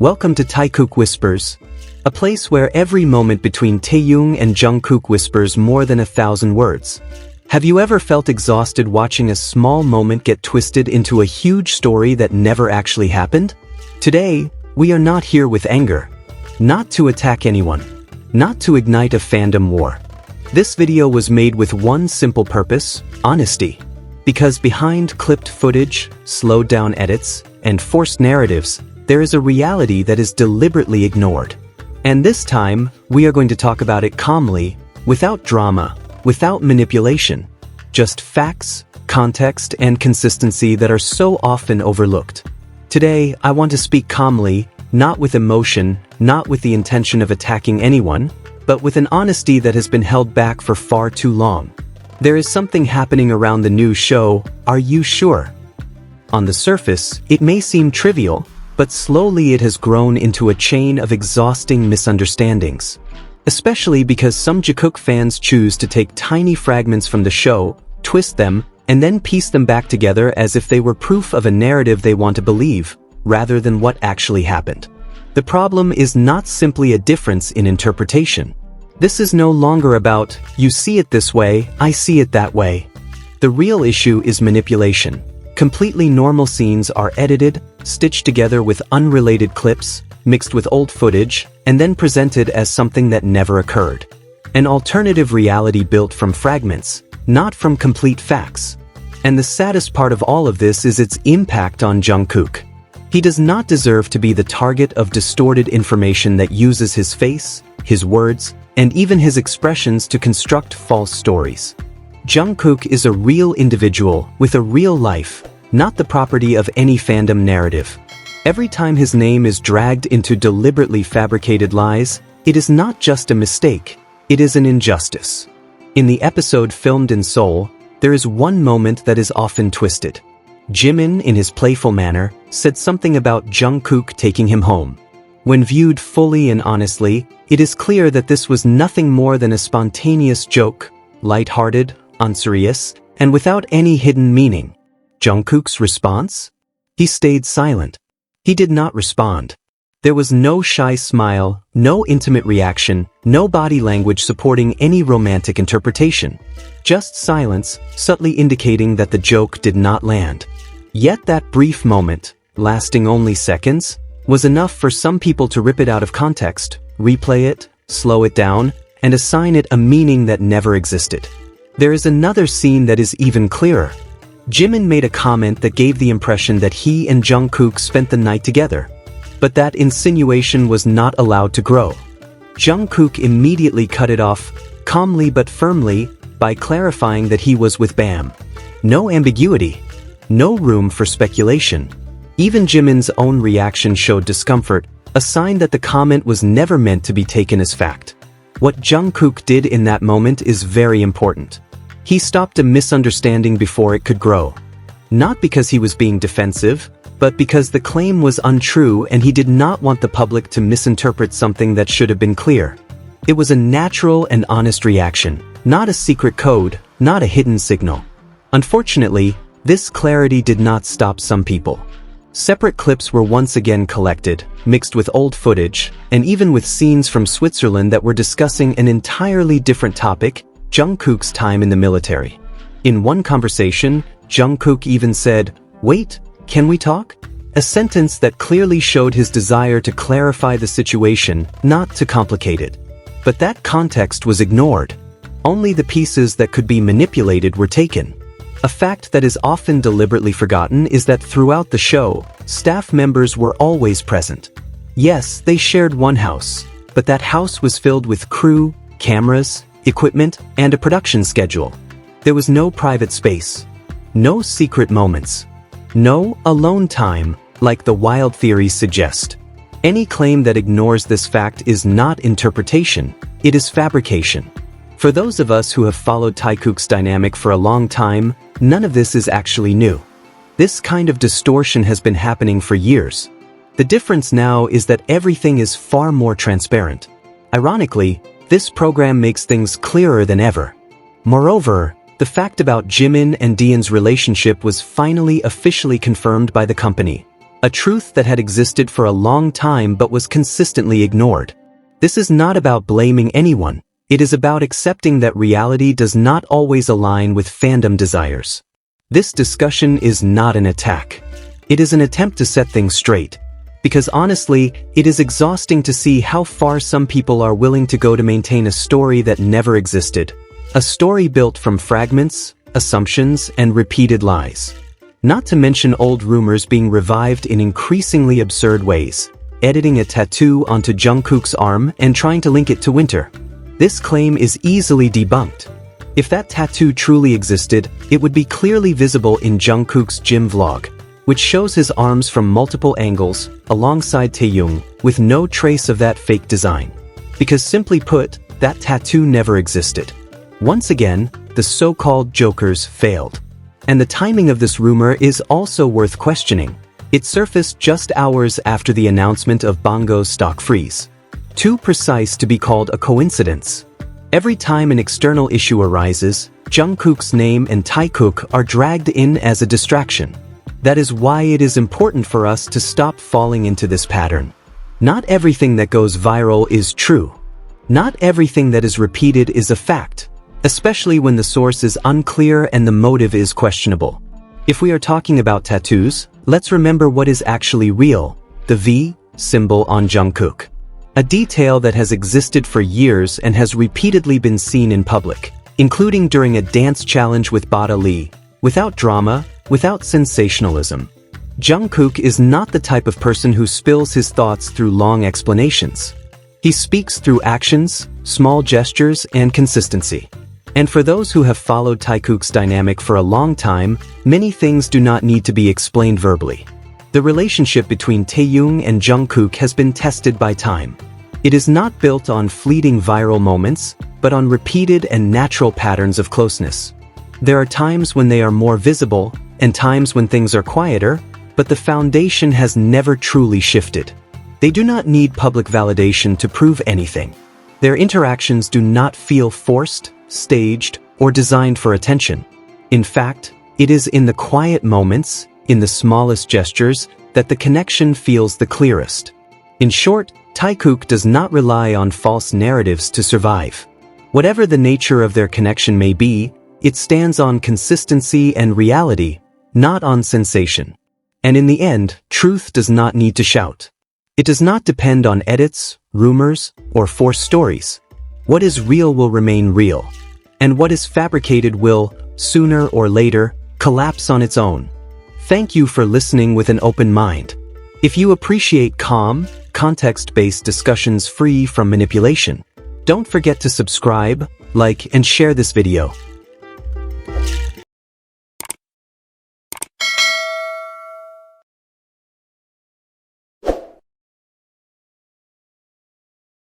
Welcome to Taekook Whispers, a place where every moment between Taehyung and Jungkook whispers more than 1,000 words. Have you ever felt exhausted watching a small moment get twisted into a huge story that never actually happened? Today, we are not here with anger. Not to attack anyone. Not to ignite a fandom war. This video was made with one simple purpose: honesty. Because behind clipped footage, slowed down edits, and forced narratives, there is a reality that is deliberately ignored. And this time, we are going to talk about it calmly, without drama, without manipulation. Just facts, context, and consistency that are so often overlooked. Today, I want to speak calmly, not with emotion, not with the intention of attacking anyone, but with an honesty that has been held back for far too long. There is something happening around the new show, Are You Sure? On the surface, it may seem trivial, but slowly it has grown into a chain of exhausting misunderstandings. Especially because some Jungkook fans choose to take tiny fragments from the show, twist them, and then piece them back together as if they were proof of a narrative they want to believe, rather than what actually happened. The problem is not simply a difference in interpretation. This is no longer about, you see it this way, I see it that way. The real issue is manipulation. Completely normal scenes are edited, stitched together with unrelated clips, mixed with old footage, and then presented as something that never occurred. An alternative reality built from fragments, not from complete facts. And the saddest part of all of this is its impact on Jungkook. He does not deserve to be the target of distorted information that uses his face, his words, and even his expressions to construct false stories. Jungkook is a real individual with a real life, not the property of any fandom narrative. Every time his name is dragged into deliberately fabricated lies, it is not just a mistake, it is an injustice. In the episode filmed in Seoul, there is one moment that is often twisted. Jimin, in his playful manner, said something about Jungkook taking him home. When viewed fully and honestly, it is clear that this was nothing more than a spontaneous joke, light-hearted, unserious, and without any hidden meaning. Jungkook's response? He stayed silent. He did not respond. There was no shy smile, no intimate reaction, no body language supporting any romantic interpretation. Just silence, subtly indicating that the joke did not land. Yet that brief moment, lasting only seconds, was enough for some people to rip it out of context, replay it, slow it down, and assign it a meaning that never existed. There is another scene that is even clearer. Jimin made a comment that gave the impression that he and Jungkook spent the night together. But that insinuation was not allowed to grow. Jungkook immediately cut it off, calmly but firmly, by clarifying that he was with Bam. No ambiguity. No room for speculation. Even Jimin's own reaction showed discomfort, a sign that the comment was never meant to be taken as fact. What Jungkook did in that moment is very important. He stopped a misunderstanding before it could grow. Not because he was being defensive, but because the claim was untrue and he did not want the public to misinterpret something that should have been clear. It was a natural and honest reaction, not a secret code, not a hidden signal. Unfortunately, this clarity did not stop some people. Separate clips were once again collected, mixed with old footage, and even with scenes from Switzerland that were discussing an entirely different topic, Jungkook's time in the military. In one conversation, Jungkook even said, "Wait, can we talk?" A sentence that clearly showed his desire to clarify the situation, not to complicate it. But that context was ignored. Only the pieces that could be manipulated were taken. A fact that is often deliberately forgotten is that throughout the show, staff members were always present. Yes, they shared one house, but that house was filled with crew, cameras, equipment, and a production schedule. There was no private space. No secret moments. No alone time, like the wild theories suggest. Any claim that ignores this fact is not interpretation, it is fabrication. For those of us who have followed Taekook's dynamic for a long time, none of this is actually new. This kind of distortion has been happening for years. The difference now is that everything is far more transparent. Ironically, this program makes things clearer than ever. Moreover, the fact about Jimin and Dian's relationship was finally officially confirmed by the company. A truth that had existed for a long time but was consistently ignored. This is not about blaming anyone. It is about accepting that reality does not always align with fandom desires. This discussion is not an attack. It is an attempt to set things straight. Because honestly, it is exhausting to see how far some people are willing to go to maintain a story that never existed. A story built from fragments, assumptions, and repeated lies. Not to mention old rumors being revived in increasingly absurd ways. Editing a tattoo onto Jungkook's arm and trying to link it to winter. This claim is easily debunked. If that tattoo truly existed, it would be clearly visible in Jungkook's gym vlog, which shows his arms from multiple angles, alongside Taehyung, with no trace of that fake design. Because simply put, that tattoo never existed. Once again, the so-called jokers failed. And the timing of this rumor is also worth questioning. It surfaced just hours after the announcement of Bongo's stock freeze. Too precise to be called a coincidence. Every time an external issue arises, Jungkook's name and Taekook are dragged in as a distraction. That is why it is important for us to stop falling into this pattern. Not everything that goes viral is true. Not everything that is repeated is a fact, especially when the source is unclear and the motive is questionable. If we are talking about tattoos, let's remember what is actually real, the V symbol on Jungkook. A detail that has existed for years and has repeatedly been seen in public, including during a dance challenge with Bada Lee, without drama, without sensationalism. Jungkook is not the type of person who spills his thoughts through long explanations. He speaks through actions, small gestures, and consistency. And for those who have followed Taekook's dynamic for a long time, many things do not need to be explained verbally. The relationship between Taehyung and Jungkook has been tested by time. It is not built on fleeting viral moments, but on repeated and natural patterns of closeness. There are times when they are more visible, and times when things are quieter, but the foundation has never truly shifted. They do not need public validation to prove anything. Their interactions do not feel forced, staged, or designed for attention. In fact, it is in the quiet moments, in the smallest gestures, that the connection feels the clearest. In short, Taekook does not rely on false narratives to survive. Whatever the nature of their connection may be, it stands on consistency and reality, not on sensation. And in the end, truth does not need to shout. It does not depend on edits, rumors, or forced stories. What is real will remain real. And what is fabricated will, sooner or later, collapse on its own. Thank you for listening with an open mind. If you appreciate calm, context-based discussions free from manipulation, don't forget to subscribe, like, and share this video.